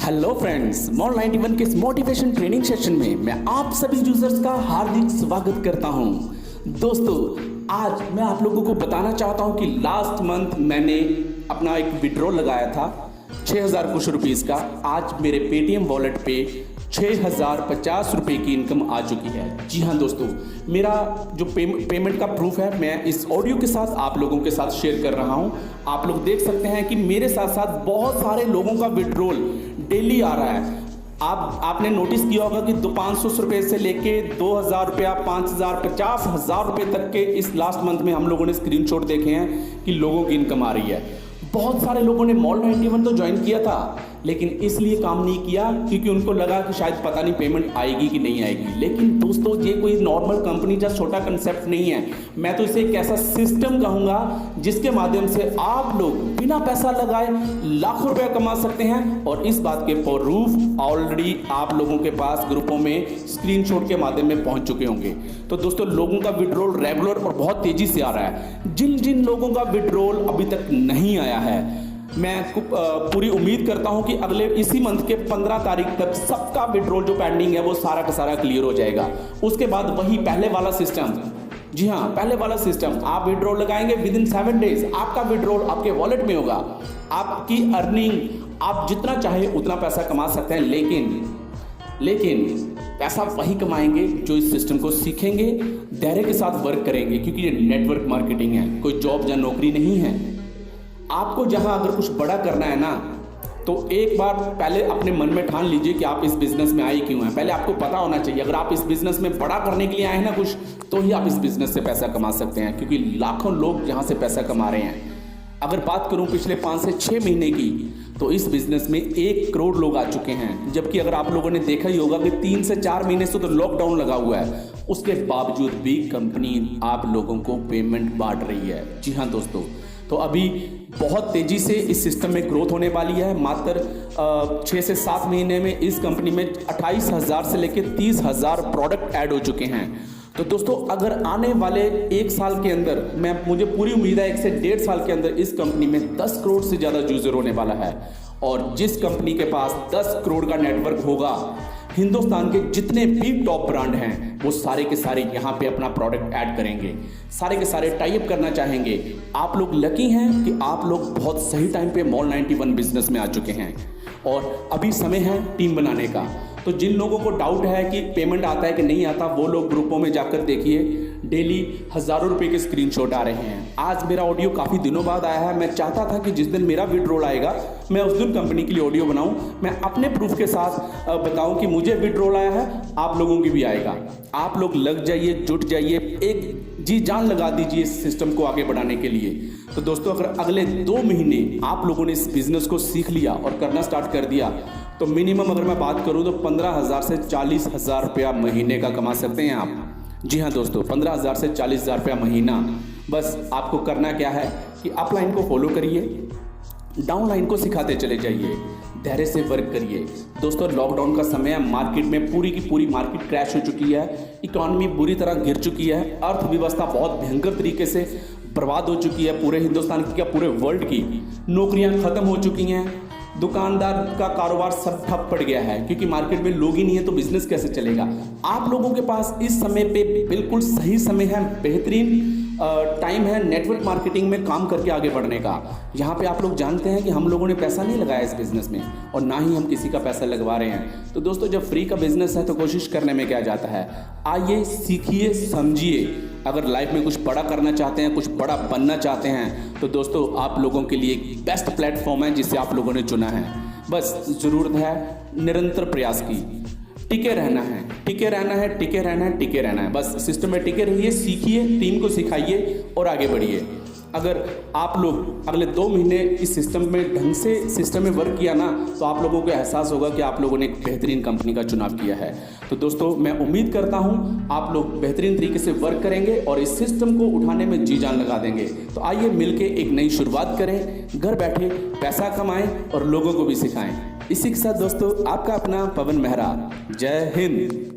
Hello friends, mall 91 के इस motivation training session में मैं आप सभी यूजर्स का हार्दिक स्वागत करता हूं। दोस्तों, आज मैं आप लोगों को बताना चाहता हूं कि लास्ट मंथ मैंने अपना एक विड्रॉल लगाया था 6000 कुछ रुपीस का। आज मेरे पेटीएम वॉलेट पे 6050 रुपये की इनकम आ चुकी है। जी हाँ दोस्तों, मेरा जो पेमेंट का प्रूफ है मैं इस ऑडियो के साथ आप लोगों के साथ शेयर कर रहा हूँ। आप लोग देख सकते हैं कि मेरे साथ साथ बहुत सारे लोगों का विड्रॉल डेली आ रहा है। आपने नोटिस किया होगा कि 500 रुपये से लेके 2000 रुपया, 5000, 50,000 रुपये तक के इस लास्ट मंथ में हम लोगों ने स्क्रीनशॉट देखे हैं कि लोगों की इनकम आ रही है। बहुत सारे लोगों ने मॉल 91 तो ज्वाइन किया था, लेकिन इसलिए काम नहीं किया क्योंकि उनको लगा कि शायद पता नहीं पेमेंट आएगी कि नहीं आएगी। लेकिन दोस्तों, ये कोई नॉर्मल कंपनी या छोटा कंसेप्ट नहीं है। मैं तो इसे एक ऐसा सिस्टम कहूँगा जिसके माध्यम से आप लोग बिना पैसा लगाए लाखों रुपया कमा सकते हैं। और इस बात के प्रूफ ऑलरेडी आप लोगों के पास ग्रुपों में स्क्रीनशॉट के माध्यम में पहुंच चुके होंगे। तो दोस्तों, लोगों का विड्रॉल रेगुलर और बहुत तेजी से आ रहा है। जिन जिन लोगों का विड्रॉल अभी तक नहीं आया है, मैं पूरी उम्मीद करता हूं कि अगले इसी मंथ के 15 तारीख तक सबका विड्रॉल जो पेंडिंग है वो सारा का सारा क्लियर हो जाएगा। उसके बाद वही पहले वाला सिस्टम, जी हाँ पहले वाला सिस्टम, आप विड्रॉल लगाएंगे विद इन 7 डेज आपका विड्रॉल आपके वॉलेट में होगा। आपकी अर्निंग, आप जितना चाहे उतना पैसा कमा सकते हैं, लेकिन पैसा वही कमाएंगे जो इस सिस्टम को सीखेंगे, धैर्य के साथ वर्क करेंगे, क्योंकि ये नेटवर्क मार्केटिंग है, कोई जॉब या नौकरी नहीं है। आपको जहां अगर कुछ बड़ा करना है ना, तो एक बार पहले अपने मन में ठान लीजिए कि आप इस बिजनेस में आए क्यों हैं। पहले आपको पता होना चाहिए, अगर आप इस बिजनेस में बड़ा करने के लिए आए हैं ना कुछ, तो ही आप इस बिजनेस से पैसा कमा सकते हैं, क्योंकि लाखों लोग यहाँ से पैसा कमा रहे हैं। अगर बात करूं पिछले 5 से 6 महीने की, तो इस बिजनेस में 1 करोड़ लोग आ चुके हैं। जबकि अगर आप लोगों ने देखा ही होगा कि 3 से 4 महीने से तो लॉकडाउन लगा हुआ है, उसके बावजूद भी कंपनी आप लोगों को पेमेंट बांट रही है। जी हाँ दोस्तों, तो अभी बहुत तेजी से इस सिस्टम में ग्रोथ होने वाली है। मात्र 6 से 7 महीने में इस कंपनी में 28,000 से लेकर 30,000 प्रोडक्ट ऐड हो चुके हैं। तो दोस्तों, अगर आने वाले 1 साल के अंदर, मुझे पूरी उम्मीद है 1 से 1.5 साल के अंदर इस कंपनी में 10 करोड़ से ज़्यादा यूजर होने वाला है। और जिस कंपनी के पास 10 करोड़ का नेटवर्क होगा, हिंदुस्तान के जितने भी टॉप ब्रांड हैं वो सारे के सारे यहाँ पे अपना प्रोडक्ट ऐड करेंगे, सारे के सारे टाई अप करना चाहेंगे। आप लोग लकी हैं कि आप लोग बहुत सही टाइम पे मॉल 91 बिजनेस में आ चुके हैं और अभी समय है टीम बनाने का। तो जिन लोगों को डाउट है कि पेमेंट आता है कि नहीं आता, वो लोग ग्रुपों में जाकर देखिए, डेली हज़ारों रुपए के स्क्रीनशॉट आ रहे हैं। आज मेरा ऑडियो काफ़ी दिनों बाद आया है। मैं चाहता था कि जिस दिन मेरा विड्रॉल आएगा मैं उस दिन कंपनी के लिए ऑडियो बनाऊं, मैं अपने प्रूफ के साथ बताऊं कि मुझे विड्रॉल आया है, आप लोगों की भी आएगा। आप लोग लग जाइए, जुट जाइए, एक जी जान लगा दीजिए इस सिस्टम को आगे बढ़ाने के लिए। तो दोस्तों, अगर अगले 2 महीने आप लोगों ने इस बिजनेस को सीख लिया और करना स्टार्ट कर दिया, तो मिनिमम अगर मैं बात करूं तो 15,000 से 40,000 रुपया महीने का कमा सकते हैं आप। जी हाँ दोस्तों, 15,000 से 40,000 रुपया महीना। बस आपको करना क्या है कि अपलाइन को फॉलो करिए, डाउनलाइन को सिखाते चले जाइए, धैर्य से वर्क करिए। दोस्तों, लॉकडाउन का समय है, मार्केट में पूरी की पूरी मार्केट क्रैश हो चुकी है, इकॉनमी बुरी तरह गिर चुकी है, अर्थव्यवस्था बहुत भयंकर तरीके से बर्बाद हो चुकी है, पूरे हिंदुस्तान की क्या पूरे वर्ल्ड की। नौकरियां खत्म हो चुकी हैं, दुकानदार का कारोबार सब ठप पड़ गया है, क्योंकि मार्केट में लोग ही नहीं है तो बिजनेस कैसे चलेगा। आप लोगों के पास इस समय पे बिल्कुल सही समय है, बेहतरीन टाइम है नेटवर्क मार्केटिंग में काम करके आगे बढ़ने का। यहाँ पे आप लोग जानते हैं कि हम लोगों ने पैसा नहीं लगाया इस बिज़नेस में, और ना ही हम किसी का पैसा लगवा रहे हैं। तो दोस्तों, जब फ्री का बिजनेस है तो कोशिश करने में क्या जाता है। आइए, सीखिए, समझिए। अगर लाइफ में कुछ बड़ा करना चाहते हैं, कुछ बड़ा बनना चाहते हैं, तो दोस्तों आप लोगों के लिए एक बेस्ट प्लेटफॉर्म है जिसे आप लोगों ने चुना है। बस ज़रूरत है निरंतर प्रयास की, टिके रहना है, टिके रहना है, टिके रहना है, टिके रहना है। बस सिस्टम में टिके रहिए, सीखिए, टीम को सिखाइए और आगे बढ़िए। अगर आप लोग अगले 2 महीने इस सिस्टम में ढंग से सिस्टम में वर्क किया ना, तो आप लोगों को एहसास होगा कि आप लोगों ने एक बेहतरीन कंपनी का चुनाव किया है। तो दोस्तों, मैं उम्मीद करता हूं आप लोग बेहतरीन तरीके से वर्क करेंगे और इस सिस्टम को उठाने में जी जान लगा देंगे। तो आइए मिलके एक नई शुरुआत करें, घर बैठे पैसा कमाएं और लोगों को भी सिखाएं। इसी के साथ दोस्तों, आपका अपना पवन मेहरा। जय हिंद।